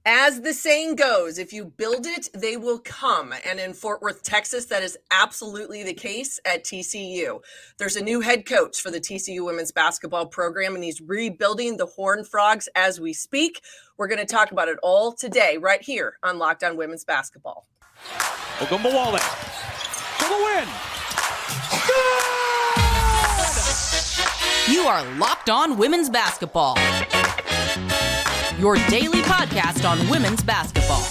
As the saying goes, if you build it, they will come. And in Fort Worth, Texas, that is absolutely the case at TCU. There's a new head coach for the TCU women's basketball program, and he's rebuilding the Horned Frogs as we speak. We're going to talk about it all today, right here on Locked On Women's Basketball. Ogunbowale for the win. Good! You are Locked On Women's Basketball, your daily podcast on women's basketball.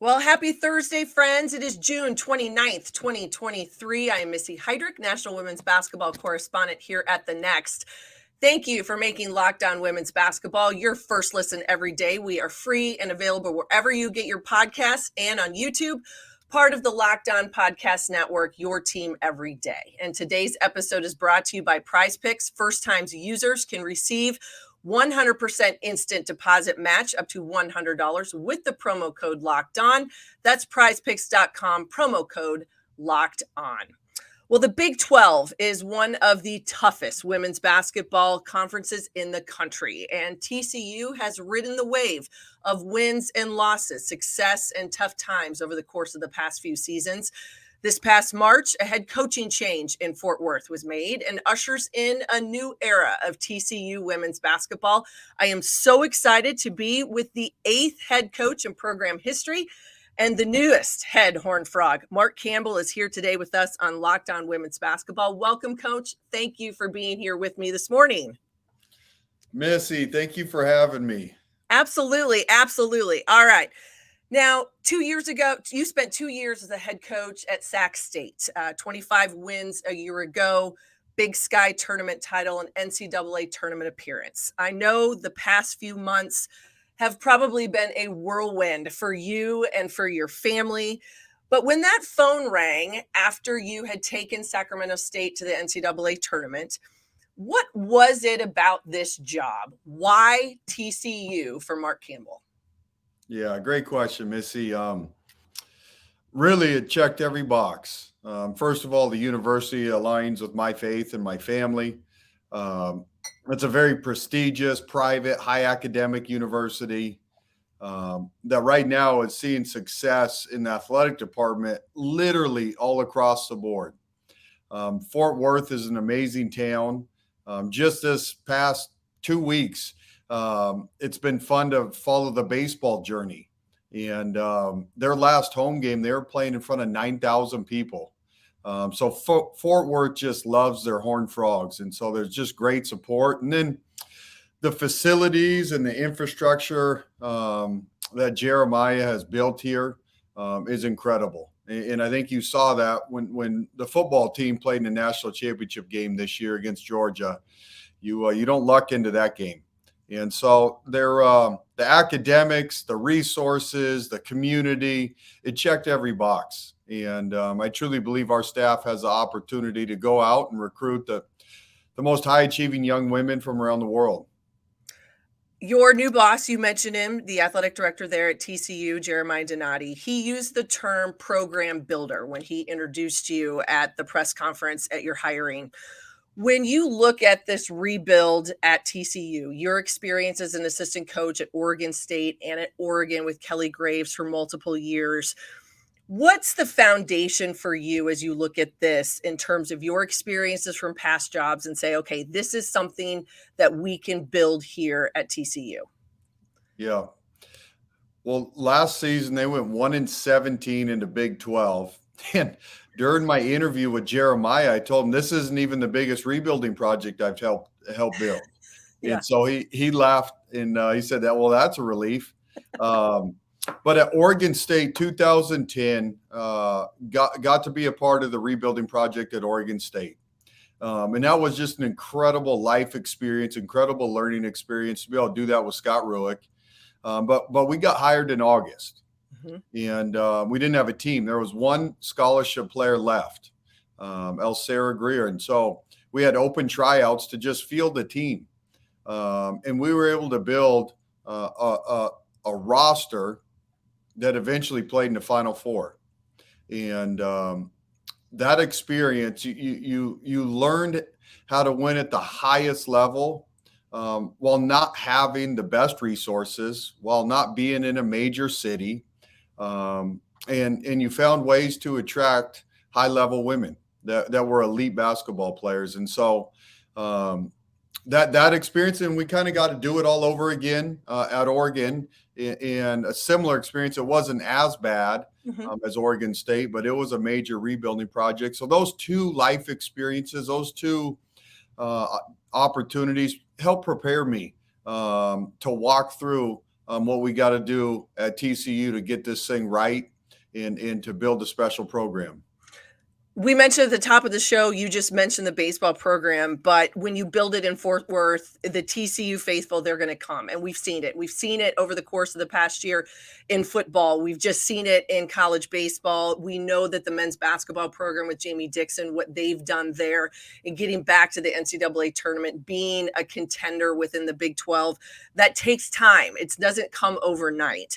Well, happy Thursday, friends. It is June 29th, 2023. I am Missy Heidrick, National Women's Basketball Correspondent here at The Next. Thank you for making Locked On Women's Basketball your first listen every day. We are free and available wherever you get your podcasts and on YouTube, part of the Locked On Podcast Network, your team every day. And today's episode is brought to you by Prize Picks. First-time users can receive 100% instant deposit match up to $100 with the promo code Locked On. That's prizepicks.com, promo code Locked On. Well, the Big 12 is one of the toughest women's basketball conferences in the country, and TCU has ridden the wave of wins and losses, success and tough times over the course of the past few seasons. This past March, a head coaching change in Fort Worth was made and ushers in a new era of TCU women's basketball. I am so excited to be with the 8th head coach in program history and the newest head Horned Frog. Mark Campbell is here today with us on Locked On Women's Basketball. Welcome, Coach. Thank you for being here with me this morning. Missy, thank you for having me. Absolutely. Absolutely. All right. Now, 2 years ago, you spent 2 years as a head coach at Sac State, 25 wins a year ago, Big Sky tournament title, and NCAA tournament appearance. I know the past few months have probably been a whirlwind for you and for your family. But when that phone rang after you had taken Sacramento State to the NCAA tournament, what was it about this job? Why TCU for Mark Campbell? Yeah, great question, Missy. Really, it checked every box. First of all, the university aligns with my faith and my family. It's a very prestigious, private, high academic university that right now is seeing success in the athletic department literally all across the board. Fort Worth is an amazing town. Just this past 2 weeks, it's been fun to follow the baseball journey. And their last home game, they were playing in front of 9,000 people. So Fort Worth just loves their Horned Frogs. And so there's just great support. And then the facilities and the infrastructure that Jeremiah has built here is incredible. And I think you saw that when the football team played in the national championship game this year against Georgia. You don't luck into that game. And so the academics, the resources, the community, it checked every box. And I truly believe our staff has the opportunity to go out and recruit the most high-achieving young women from around the world. Your new boss, you mentioned him, the athletic director there at TCU, Jeremiah Donati. He used the term program builder when he introduced you at the press conference at your hiring. When you look at this rebuild at TCU, your experience as an assistant coach at Oregon State and at Oregon with Kelly Graves for multiple years, what's the foundation for you as you look at this in terms of your experiences from past jobs and say, okay, this is something that we can build here at TCU? Yeah. Well, last season they went 1-17 into Big 12. And during my interview with Jeremiah, I told him this isn't even the biggest rebuilding project I've helped build. Yeah. And so he laughed and he said that, well, that's a relief. But at Oregon State, 2010, got to be a part of the rebuilding project at Oregon State. And that was just an incredible life experience, incredible learning experience to be able to do that with Scott Rueck. But we got hired in August. And we didn't have a team. There was one scholarship player left, El Sarah Greer. And so we had open tryouts to just field the team. And we were able to build a roster that eventually played in the Final Four. And that experience, you learned how to win at the highest level while not having the best resources, while not being in a major city. And you found ways to attract high-level women that were elite basketball players. And so that experience, and we kind of got to do it all over again at Oregon, and a similar experience. It wasn't as bad as Oregon State, but it was a major rebuilding project. So those two life experiences, those two opportunities helped prepare me to walk through what we got to do at TCU to get this thing right and to build a special program. We mentioned at the top of the show, you just mentioned the baseball program, but when you build it in Fort Worth, the TCU faithful, they're going to come. And we've seen it. We've seen it over the course of the past year in football. We've just seen it in college baseball. We know that the men's basketball program with Jamie Dixon, what they've done there in getting back to the NCAA tournament, being a contender within the Big 12, that takes time. It doesn't come overnight.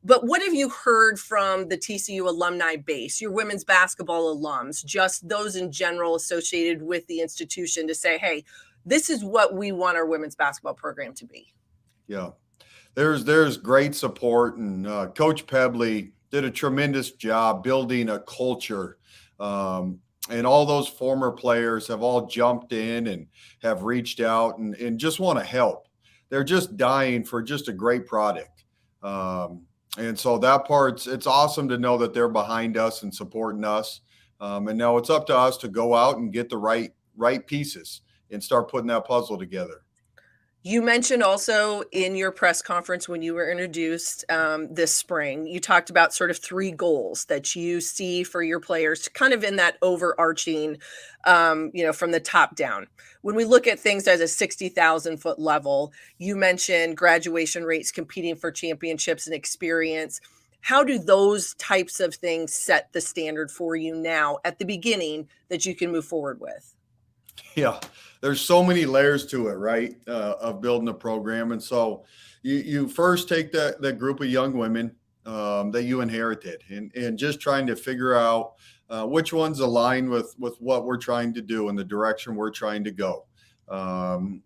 But what have you heard from the TCU alumni base, your women's basketball alums, just those in general associated with the institution, to say, hey, this is what we want our women's basketball program to be? Yeah, there's great support, and Coach Pebley did a tremendous job building a culture. And all those former players have all jumped in and have reached out and just want to help. They're just dying for just a great product. And so that part's, it's awesome to know that they're behind us and supporting us. And now it's up to us to go out and get the right pieces and start putting that puzzle together. You mentioned also in your press conference when you were introduced this spring, you talked about sort of 3 goals that you see for your players, kind of in that overarching, from the top down. When we look at things as a 60,000 foot level, you mentioned graduation rates, competing for championships and experience. How do those types of things set the standard for you now at the beginning that you can move forward with? Yeah, there's so many layers to it, right, of building a program. And so you first take that group of young women that you inherited and just trying to figure out which ones align with what we're trying to do and the direction we're trying to go. And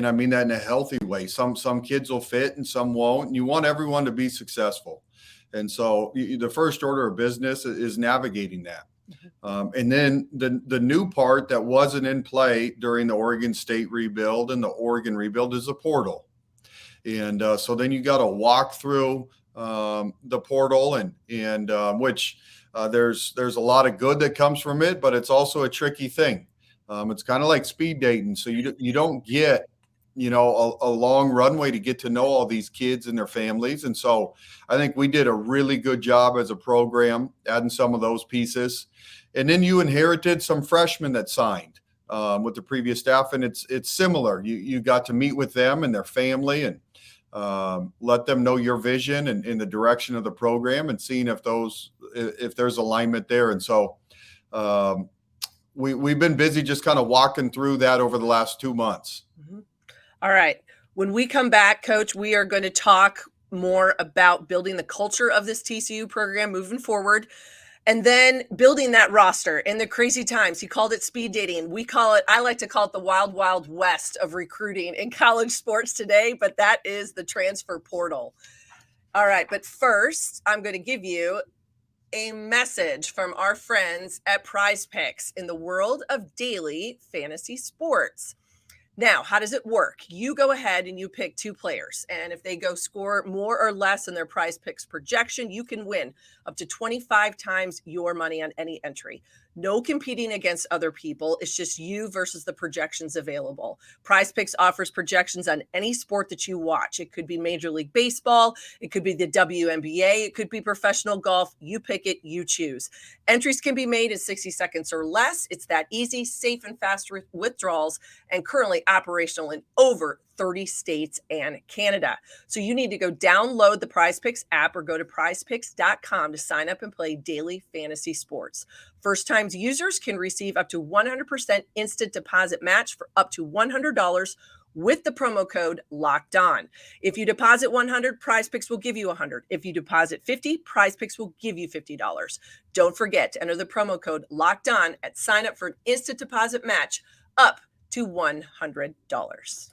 I mean that in a healthy way. Some kids will fit and some won't. And you want everyone to be successful. And so the first order of business is navigating that. And then the new part that wasn't in play during the Oregon State rebuild and the Oregon rebuild is a portal. And so then you got to walk through the portal and which there's a lot of good that comes from it, but it's also a tricky thing. It's kind of like speed dating. So you don't get, a long runway to get to know all these kids and their families. And so I think we did a really good job as a program, adding some of those pieces. And then you inherited some freshmen that signed with the previous staff. And it's similar. You got to meet with them and their family and let them know your vision and in the direction of the program and seeing if there's alignment there. And so we've been busy just kind of walking through that over the last 2 months. Mm-hmm. All right. When we come back, Coach, we are going to talk more about building the culture of this TCU program moving forward, and then building that roster in the crazy times. He called it speed dating. I like to call it the wild, wild west of recruiting in college sports today, but that is the transfer portal. All right. But first, I'm going to give you a message from our friends at Prize Picks in the world of daily fantasy sports. Now, how does it work? You go ahead and you pick 2 players, and if they go score more or less in their Prize Picks projection, you can win up to 25 times your money on any entry. No competing against other people. It's just you versus the projections available. Prize Picks offers projections on any sport that you watch. It could be Major League Baseball. It could be the WNBA. It could be professional golf. You pick it, you choose. Entries can be made in 60 seconds or less. It's that easy, safe, and fast withdrawals, and currently operational in over 30 states and Canada. So you need to go download the Prize Picks app or go to prizepicks.com to sign up and play daily fantasy sports. First-time users can receive up to 100% instant deposit match for up to $100 with the promo code Locked On. If you deposit $100, Prize Picks will give you $100. If you deposit $50, Prize Picks will give you $50. Don't forget to enter the promo code Locked On at sign up for an instant deposit match up to $100.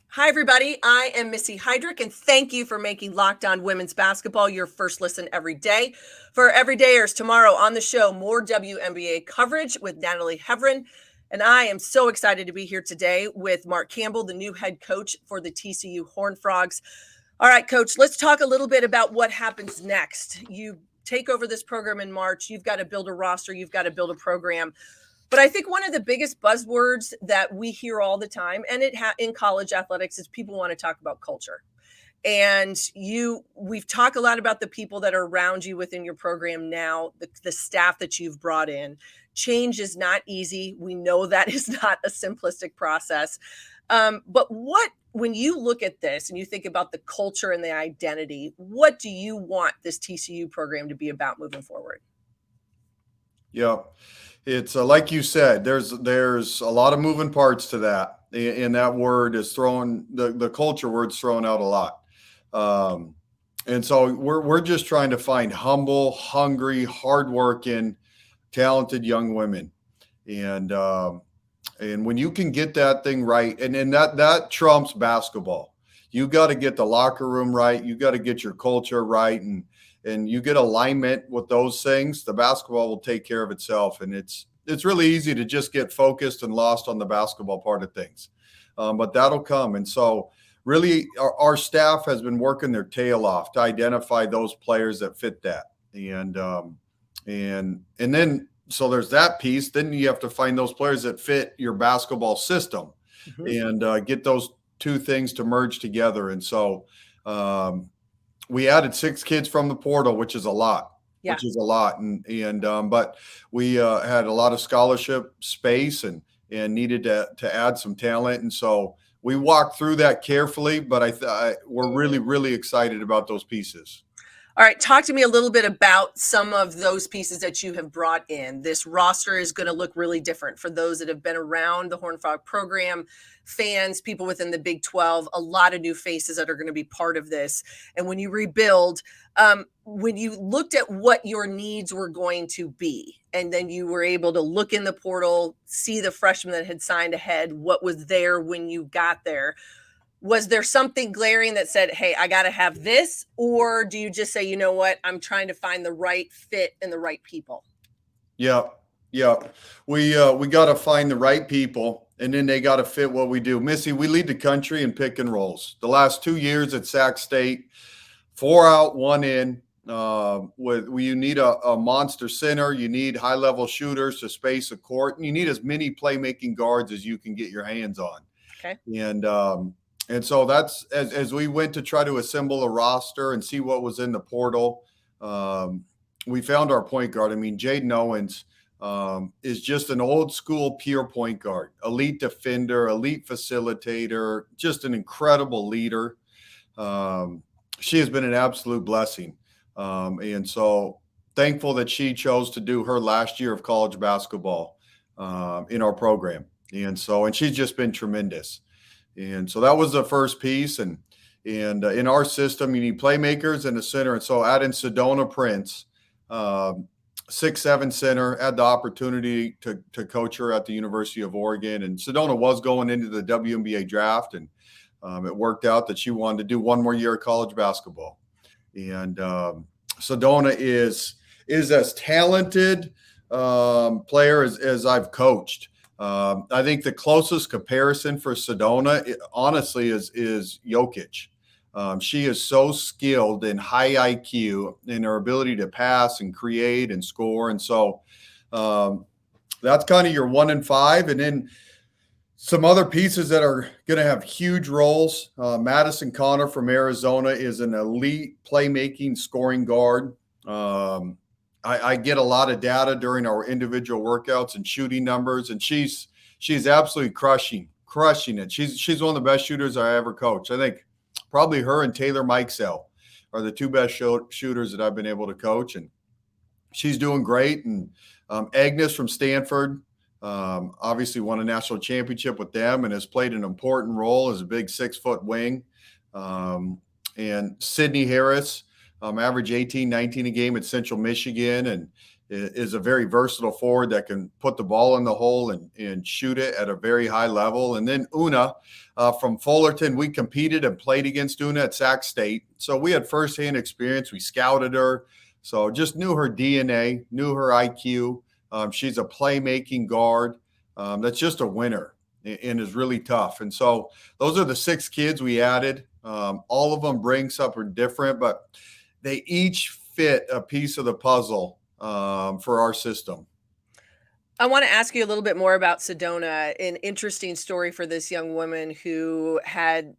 Hi, everybody. I am Missy Heidrick, and thank you for making Locked On Women's Basketball your first listen every day. For everydayers, tomorrow on the show, more WNBA coverage with Natalie Hevren. And I am so excited to be here today with Mark Campbell, the new head coach for the TCU Horned Frogs. All right, Coach, let's talk a little bit about what happens next. You take over this program in March. You've got to build a roster. You've got to build a program. But I think one of the biggest buzzwords that we hear all the time, and in college athletics, is people want to talk about culture. And we've talked a lot about the people that are around you within your program now, the staff that you've brought in. Change is not easy. We know that is not a simplistic process. But when you look at this and you think about the culture and the identity, what do you want this TCU program to be about moving forward? Yeah. It's like you said, there's a lot of moving parts to that, and that word is the culture word's thrown out a lot. And so we're just trying to find humble, hungry, hardworking, talented young women. And when you can get that thing right, and that trumps basketball. You got to get the locker room right. You got to get your culture right. And you get alignment with those things, the basketball will take care of itself. And it's really easy to just get focused and lost on the basketball part of things. But that'll come. And so really our staff has been working their tail off to identify those players that fit that. And then, so there's that piece. Then you have to find those players that fit your basketball system and get those two things to merge together. And so, we added 6 kids from the portal, which is a lot. Yeah. But we had a lot of scholarship space and needed to add some talent. And so we walked through that carefully, but we're really, really excited about those pieces. All right. Talk to me a little bit about some of those pieces that you have brought in. This roster is going to look really different for those that have been around the Horned Frog program, fans, people within the Big 12, a lot of new faces that are going to be part of this. And when you rebuild, when you looked at what your needs were going to be, and then you were able to look in the portal, see the freshmen that had signed ahead, what was there when you got there, was there something glaring that said, hey, I got to have this? Or do you just say, you know what, I'm trying to find the right fit and the right people? Yeah. We got to find the right people, and then they got to fit what we do. Missy, we lead the country in pick and rolls. The last 2 years at Sac State, 4 out, 1 in. You need a monster center. You need high-level shooters to space a court. And you need as many playmaking guards as you can get your hands on. Okay. And so that's as we went to try to assemble a roster and see what was in the portal, we found our point guard. I mean, Jaden Owens is just an old school pure point guard, elite defender, elite facilitator, just an incredible leader. She has been an absolute blessing. And so thankful that she chose to do her last year of college basketball in our program. And she's just been tremendous. And so that was the first piece. And in our system, you need playmakers and a center. And so adding Sedona Prince, 6'7" center, had the opportunity to coach her at the University of Oregon. And Sedona was going into the WNBA draft, and it worked out that she wanted to do one more year of college basketball. And Sedona is as talented player as I've coached. I think the closest comparison for Sedona, honestly, is Jokic. She is so skilled and high IQ in her ability to pass and create and score. And so that's kind of your 1 and 5. And then some other pieces that are going to have huge roles. Madison Connor from Arizona is an elite playmaking scoring guard. I get a lot of data during our individual workouts and shooting numbers, and she's absolutely crushing it. She's one of the best shooters I ever coached. I think probably her and Taylor Mikesell are the 2 best shooters that I've been able to coach, and she's doing great. And Agnes from Stanford, Obviously won a national championship with them and has played an important role as a big 6-foot wing. And Sydney Harris, average 18, 19 a game at Central Michigan, and is a very versatile forward that can put the ball in the hole and shoot it at a very high level. And then Una from Fullerton, we competed and played against Una at Sac State. So we had firsthand experience. We scouted her. So just knew her DNA, knew her IQ. She's a playmaking guard that's just a winner and is really tough. And so those are the 6 kids we added. All of them bring something different, but they each fit a piece of the puzzle for our system. I want to ask you a little bit more about Sedona. An interesting story for this young woman who had,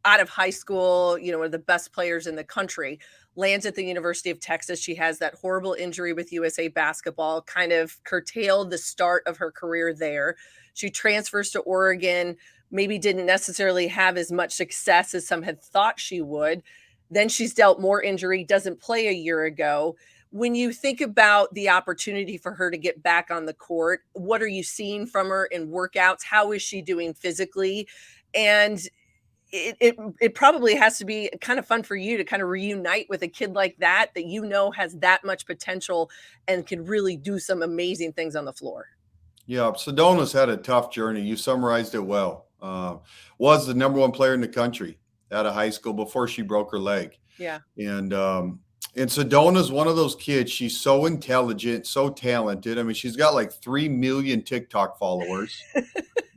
out of high school, one of the best players in the country, lands at the University of Texas. She has that horrible injury with USA Basketball, kind of curtailed the start of her career there. She transfers to Oregon, maybe didn't necessarily have as much success as some had thought she would. Then she's dealt more injury, doesn't play a year ago. When you think about the opportunity for her to get back on the court, what are you seeing from her in workouts? How is she doing physically? And it probably has to be kind of fun for you to kind of reunite with a kid like that has that much potential and can really do some amazing things on the floor. Yeah, Sedona's had a tough journey. You summarized it well. Was the number 1 player in the country out of high school before she broke her leg. Yeah. And Sedona's one of those kids. She's so intelligent, so talented. I mean, she's got like 3 million TikTok followers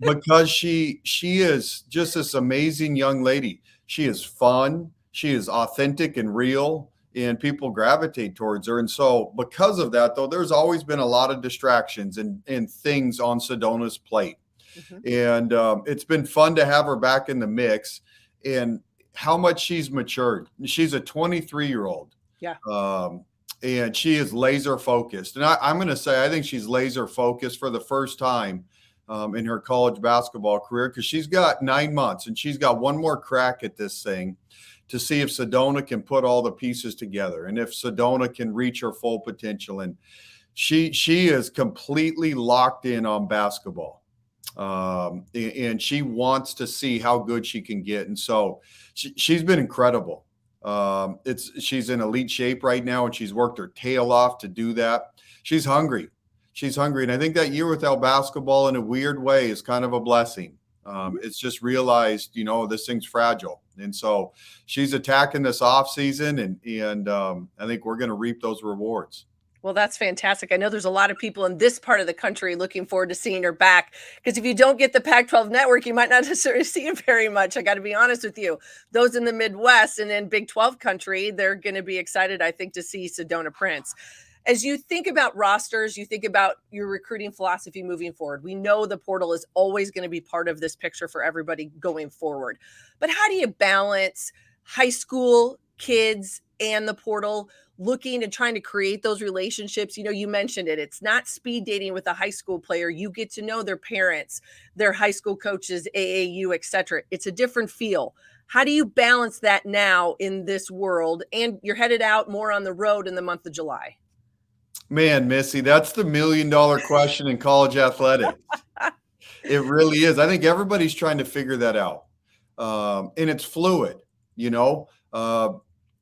because she is just this amazing young lady. She is fun. She is authentic and real, and people gravitate towards her. And so because of that, though, there's always been a lot of distractions and things on Sedona's plate. Mm-hmm. And it's been fun to have her back in the mix and how much she's matured. She's a 23-year-old. Yeah. And she is laser focused. And I'm going to say, I think she's laser focused for the first time in her college basketball career, because she's got 9 months and she's got one more crack at this thing to see if Sedona can put all the pieces together and if Sedona can reach her full potential. And she is completely locked in on basketball. And she wants to see how good she can get. And so she's been incredible. She's in elite shape right now, and she's worked her tail off to do that. She's hungry. And I think that year without basketball in a weird way is kind of a blessing. It's just realized, this thing's fragile. And so she's attacking this off season, and I think we're going to reap those rewards. Well, that's fantastic. I know there's a lot of people in this part of the country looking forward to seeing her back, because if you don't get the Pac-12 network, you might not necessarily see it very much. I got to be honest with you. Those in the Midwest and in Big 12 country, they're going to be excited, I think, to see Sedona Prince. As you think about rosters, you think about your recruiting philosophy moving forward. We know the portal is always going to be part of this picture for everybody going forward. But how do you balance high school kids and the portal, looking and trying to create those relationships? You mentioned it. It's not speed dating with a high school player. You get to know their parents, their high school coaches, AAU, etc. It's a different feel. How do you balance that now in this world? And you're headed out more on the road in the month of July. Man, Missy, that's the $1 million question in college athletics. It really is. I think everybody's trying to figure that out. And it's fluid,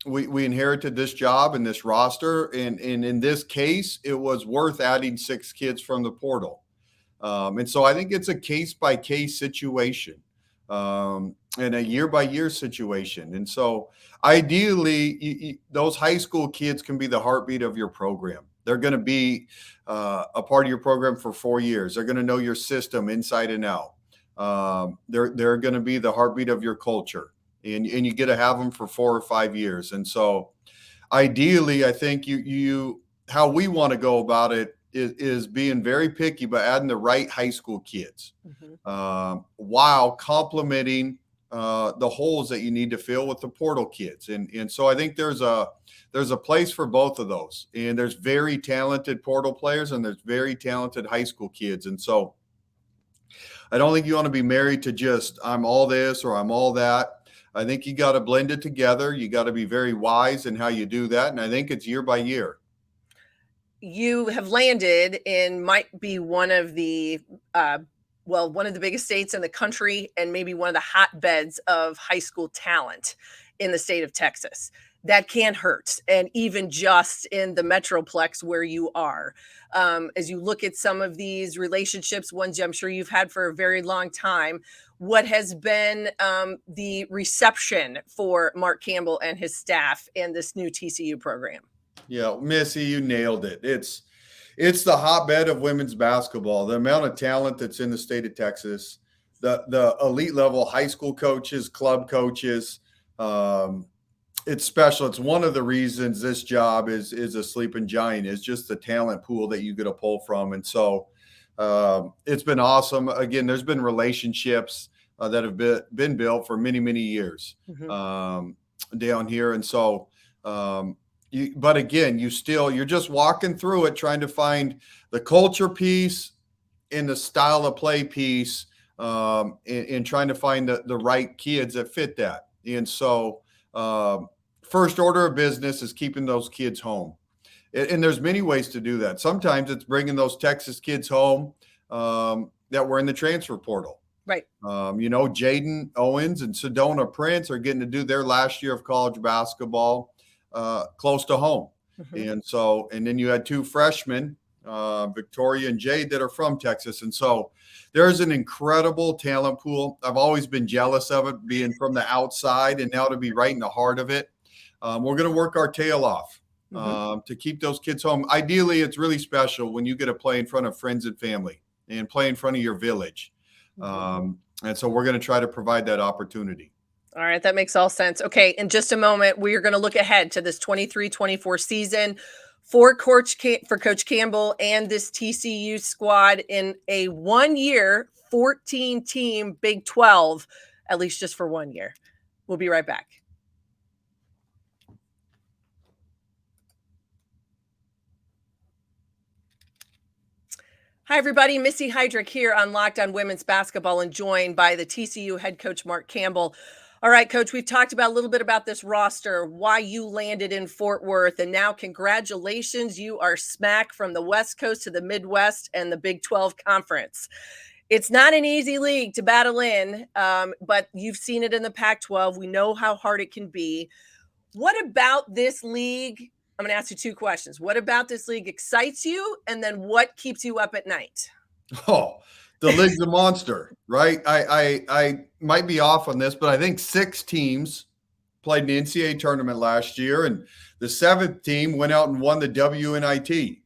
We inherited this job and this roster, and in this case, it was worth adding 6 kids from the portal. And so I think it's a case-by-case situation and a year-by-year situation. And so ideally, those high school kids can be the heartbeat of your program. They're going to be a part of your program for 4 years. They're going to know your system inside and out. They're going to be the heartbeat of your culture. And you get to have them for 4 or 5 years. And so ideally, I think how we want to go about it is being very picky, but adding the right high school kids, while complementing the holes that you need to fill with the portal kids. And so I think there's a place for both of those. And there's very talented portal players and there's very talented high school kids. And so I don't think you want to be married to just I'm all this or I'm all that. I think you got to blend it together. You got to be very wise in how you do that. And I think it's year by year. you have landed in might be one of the one of the biggest states in the country and maybe one of the hotbeds of high school talent in the state of Texas. That can hurt. And even just in the Metroplex where you are, as you look at some of these relationships, ones I'm sure you've had for a very long time, what has been the reception for Mark Campbell and his staff and this new TCU program? Yeah, Missy, you nailed it. It's the hotbed of women's basketball. The amount of talent that's in the state of Texas, the elite level high school coaches, club coaches, it's special. It's one of the reasons this job is a sleeping giant, is just the talent pool that you get to pull from. And so it's been awesome. Again, there's been relationships that have been built for many, many years down here. And so, but again, you're just walking through it, trying to find the culture piece and the style of play piece, and trying to find the right kids that fit that. And so, first order of business is keeping those kids home. And there's many ways to do that. Sometimes it's bringing those Texas kids home that were in the transfer portal. Right. Jaden Owens and Sedona Prince are getting to do their last year of college basketball close to home. And then you had two freshmen, Victoria and Jade, that are from Texas. And so there's an incredible talent pool. I've always been jealous of it, being from the outside, and now to be right in the heart of it. We're going to work our tail off to keep those kids home. Ideally, it's really special when you get to play in front of friends and family and play in front of your village. And so we're going to try to provide that opportunity. All right. That makes all sense. Okay. In just a moment, we are going to look ahead to this 23-24 season for Coach Campbell and this TCU squad in a 1-year, 14-team Big 12, at least just for 1 year. We'll be right back. Hi, everybody. Missy Heidrick here on Locked On Women's Basketball, and joined by the TCU head coach, Mark Campbell. All right, Coach, we've talked about a little bit about this roster, why you landed in Fort Worth, and now congratulations, you are smack from the West Coast to the Midwest and the Big 12 Conference. It's not an easy league to battle in, but you've seen it in the Pac-12. We know how hard it can be. What about this league? I'm going to ask you two questions. What about this league excites you? And then what keeps you up at night? Oh, the league's a monster, right? I might be off on this, but I think 6 teams played in the NCAA tournament last year, and the 7th team went out and won the WNIT.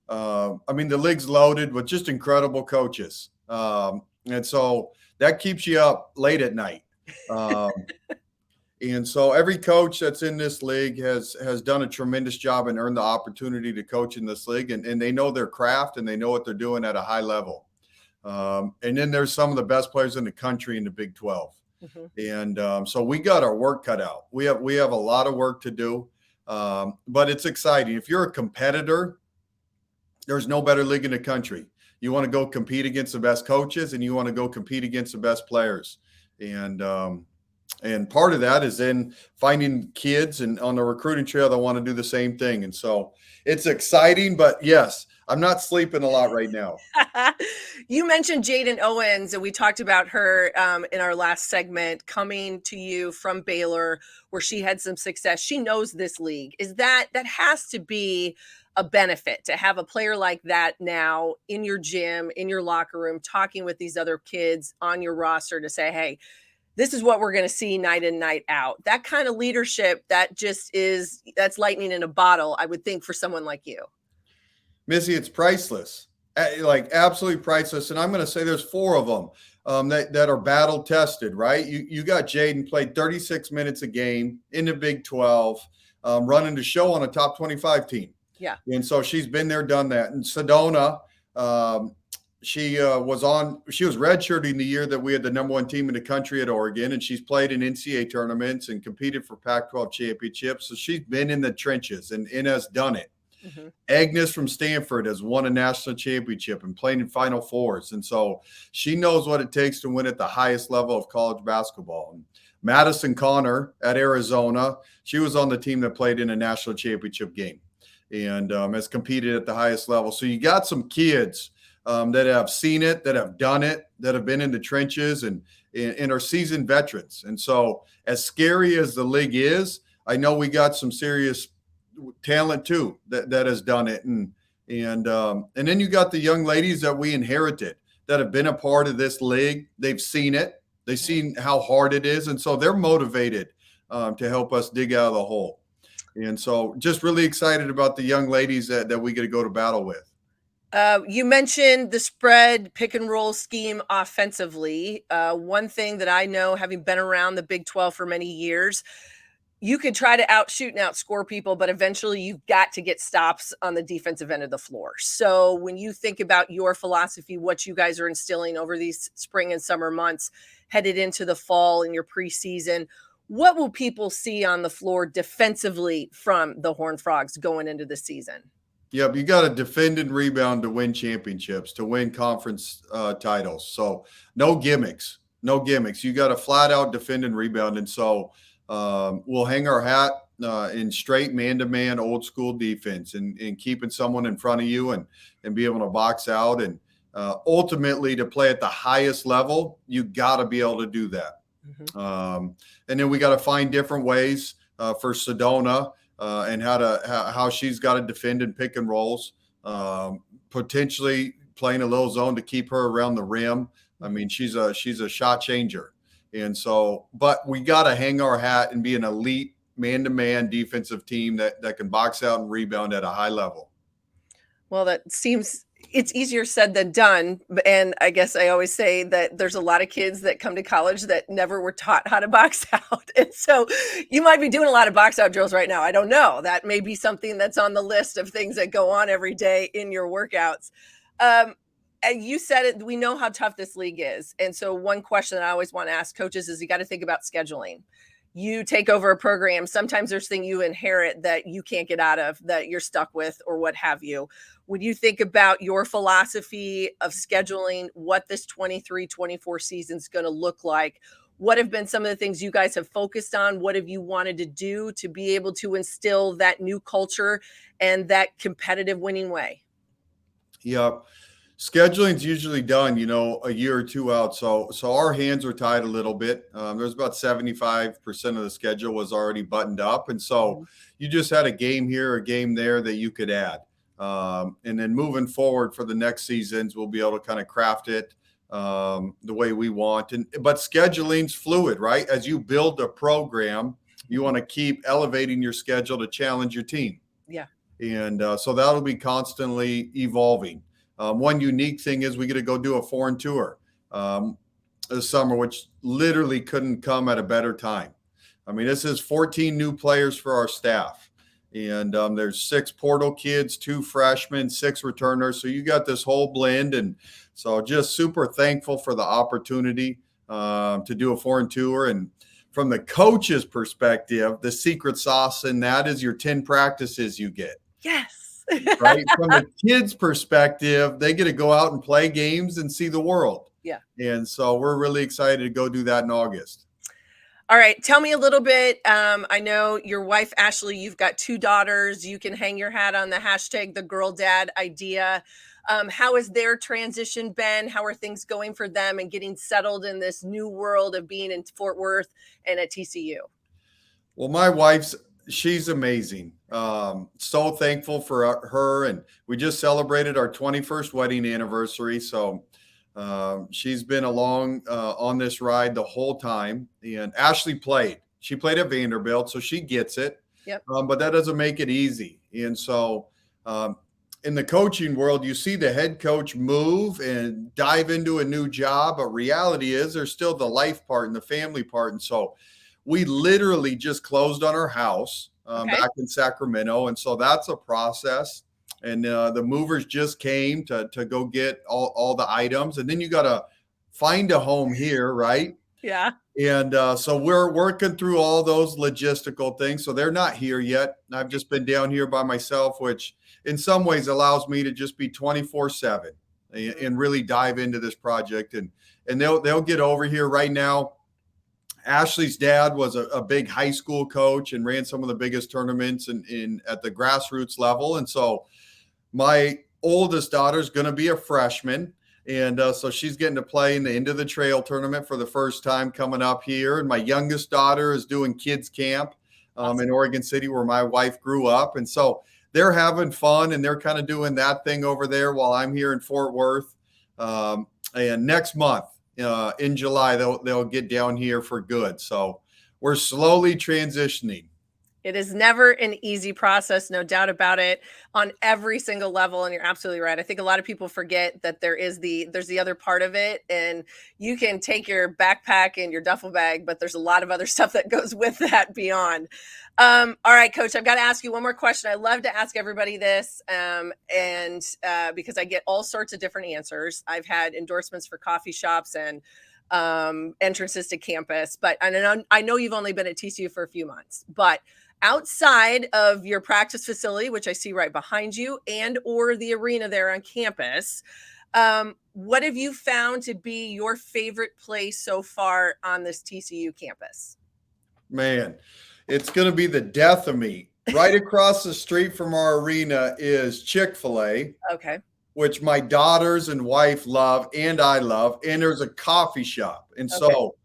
The league's loaded with just incredible coaches. And so that keeps you up late at night. And so every coach that's in this league has done a tremendous job and earned the opportunity to coach in this league. And they know their craft and they know what they're doing at a high level. And then there's some of the best players in the country in the Big 12. And so we got our work cut out. We have a lot of work to do, but it's exciting. If you're a competitor, there's no better league in the country. You want to go compete against the best coaches, and you want to go compete against the best players. And part of that is then finding kids and on the recruiting trail that want to do the same thing. And so it's exciting, but yes, I'm not sleeping a lot right now. You mentioned Jaden Owens, and we talked about her in our last segment, coming to you from Baylor, where she had some success. She knows this league. That has to be a benefit to have a player like that now in your gym, in your locker room, talking with these other kids on your roster to say, hey, this is what we're going to see night in, night out. That kind of leadership, that's lightning in a bottle, I would think, for someone like you. Missy, it's priceless, like absolutely priceless. And I'm going to say there's 4 of them that are battle tested, right? You got Jaden played 36 minutes a game in the Big 12, running the show on a top 25 team. Yeah. And so she's been there, done that. And Sedona, she was redshirting the year that we had the number 1 team in the country at Oregon, and she's played in NCAA tournaments and competed for Pac-12 championships. So she's been in the trenches and has done it. Agnes from Stanford has won a national championship and played in Final Fours. And so she knows what it takes to win at the highest level of college basketball. And Madison Connor at Arizona, she was on the team that played in a national championship game. and has competed at the highest level. So you got some kids that have seen it, that have done it, that have been in the trenches and are seasoned veterans. And so as scary as the league is, I know we got some serious talent too that has done it. And then you got the young ladies that we inherited that have been a part of this league. They've seen it. They've seen how hard it is. And so they're motivated to help us dig out of the hole. And so just really excited about the young ladies that we get to go to battle with. You mentioned the spread pick and roll scheme offensively. One thing that I know, having been around the Big 12 for many years, you could try to outshoot and outscore people, but eventually you've got to get stops on the defensive end of the floor. So when you think about your philosophy, what you guys are instilling over these spring and summer months, headed into the fall in your preseason, what will people see on the floor defensively from the Horned Frogs going into the season? Yep, you got to defend and rebound to win championships, to win conference titles. So no gimmicks, no gimmicks. You got to flat out defend and rebound. And so we'll hang our hat in straight man-to-man old school defense and keeping someone in front of you and be able to box out. And ultimately to play at the highest level, you got to be able to do that. Mm-hmm. And then we got to find different ways for Sedona and how she's got to defend and pick and rolls, potentially playing a little zone to keep her around the rim. I mean, she's a shot changer. And so, but we got to hang our hat and be an elite man-to-man defensive team that can box out and rebound at a high level. Well, that seems it's easier said than done. And I guess I always say that there's a lot of kids that come to college that never were taught how to box out. And so you might be doing a lot of box out drills right now. I don't know. That may be something that's on the list of things that go on every day in your workouts. And you said it, we know how tough this league is. And so one question that I always want to ask coaches is you got to think about scheduling. You take over a program. Sometimes there's things you inherit that you can't get out of, that you're stuck with or what have you. When you think about your philosophy of scheduling, what this 23-24 season is going to look like, what have been some of the things you guys have focused on? What have you wanted to do to be able to instill that new culture and that competitive winning way? Yep. Scheduling's usually done, a year or two out. So our hands are tied a little bit. There's about 75% of the schedule was already buttoned up. And so you just had a game here, a game there that you could add. And then moving forward for the next seasons, we'll be able to kind of craft it the way we want. But scheduling's fluid, right? As you build a program, you want to keep elevating your schedule to challenge your team. Yeah. And so that'll be constantly evolving. One unique thing is we get to go do a foreign tour this summer, which literally couldn't come at a better time. I mean, this is 14 new players for our staff. And there's 6 portal kids, 2 freshmen, 6 returners. So you got this whole blend. And so just super thankful for the opportunity to do a foreign tour. And from the coach's perspective, the secret sauce in that is your 10 practices you get. Yes. Right. From the kids' perspective, they get to go out and play games and see the world. Yeah. And so we're really excited to go do that in August. All right. Tell me a little bit. I know your wife, Ashley, you've got 2 daughters. You can hang your hat on the hashtag, the girl dad idea. How has their transition been? How are things going for them and getting settled in this new world of being in Fort Worth and at TCU? Well, my wife's, she's amazing. So thankful for her. And we just celebrated our 21st wedding anniversary. So she's been along on this ride the whole time. And Ashley played. She played at Vanderbilt, so she gets it. Yep. But that doesn't make it easy. And so in the coaching world, you see the head coach move and dive into a new job. But reality is there's still the life part and the family part. And so we literally just closed on our house back in Sacramento. And so that's a process. And the movers just came to go get all the items. And then you got to find a home here, right? Yeah. And so we're working through all those logistical things. So they're not here yet. I've just been down here by myself, which in some ways allows me to just be 24/7 and really dive into this project. And they'll get over here right now. Ashley's dad was a big high school coach and ran some of the biggest tournaments in at the grassroots level. And so my oldest daughter is going to be a freshman. And so she's getting to play in the End of the Trail tournament for the first time coming up here. And my youngest daughter is doing kids camp Awesome. in Oregon City, where my wife grew up. And so they're having fun and they're kind of doing that thing over there while I'm here in Fort Worth. And next month in July, they'll get down here for good. So we're slowly transitioning. It is never an easy process, no doubt about it, on every single level. And you're absolutely right. I think a lot of people forget that there's the other part of it, and you can take your backpack and your duffel bag, but there's a lot of other stuff that goes with that beyond. All right, Coach, I've got to ask you one more question. I love to ask everybody this, because I get all sorts of different answers. I've had endorsements for coffee shops and entrances to campus, but I know you've only been at TCU for a few months, but outside of your practice facility, which I see right behind you, and or the arena there on campus, what have you found to be your favorite place so far on this TCU campus? Man, it's going to be the death of me. Right across the street from our arena is Chick-fil-A. Okay. Which my daughters and wife love and I love. And there's a coffee shop. And so,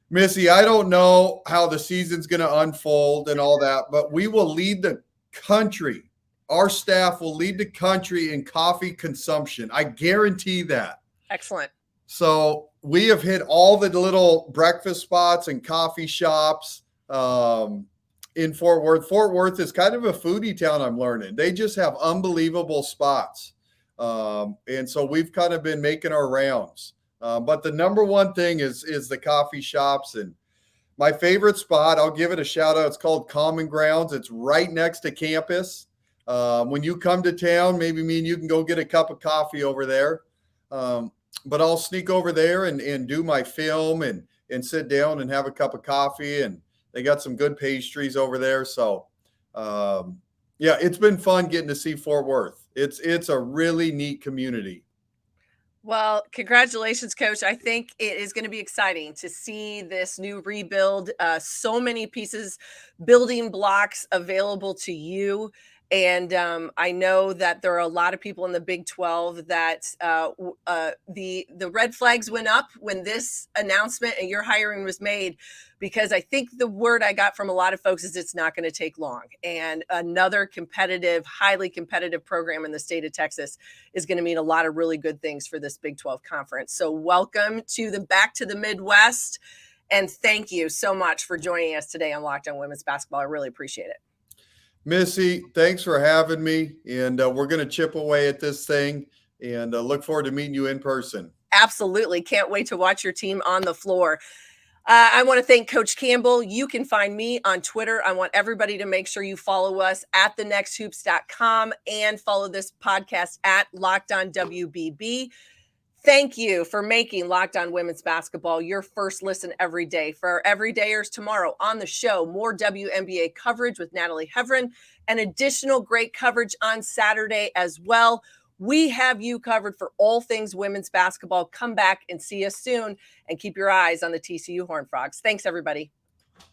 Missy, I don't know how the season's going to unfold and all that, but we will lead the country. Our staff will lead the country in coffee consumption. I guarantee that. Excellent. So we have hit all the little breakfast spots and coffee shops in Fort Worth. Fort Worth is kind of a foodie town, I'm learning. They just have unbelievable spots. And so we've kind of been making our rounds. But the number one thing is the coffee shops. And my favorite spot, I'll give it a shout out. It's called Common Grounds. It's right next to campus. When you come to town, maybe me and you can go get a cup of coffee over there. But I'll sneak over there and do my film and sit down and have a cup of coffee. And they got some good pastries over there. So, yeah, it's been fun getting to see Fort Worth. It's a really neat community. Well, congratulations, Coach. I think it is going to be exciting to see this new rebuild. So many pieces, building blocks available to you. And I know that there are a lot of people in the Big 12 that the red flags went up when this announcement and your hiring was made, because I think the word I got from a lot of folks is it's not going to take long. And another competitive, highly competitive program in the state of Texas is going to mean a lot of really good things for this Big 12 conference. So welcome back to the Midwest. And thank you so much for joining us today on Locked On Women's Basketball. I really appreciate it. Missy, thanks for having me. And we're going to chip away at this thing and look forward to meeting you in person. Absolutely. Can't wait to watch your team on the floor. I want to thank Coach Campbell. You can find me on Twitter. I want everybody to make sure you follow us at thenexthoops.com and follow this podcast at Locked On WBB. Thank you for making Locked On Women's Basketball your first listen every day. For our everydayers, tomorrow on the show, more WNBA coverage with Natalie Heverin and additional great coverage on Saturday as well. We have you covered for all things women's basketball. Come back and see us soon, and keep your eyes on the TCU Horned Frogs. Thanks, everybody.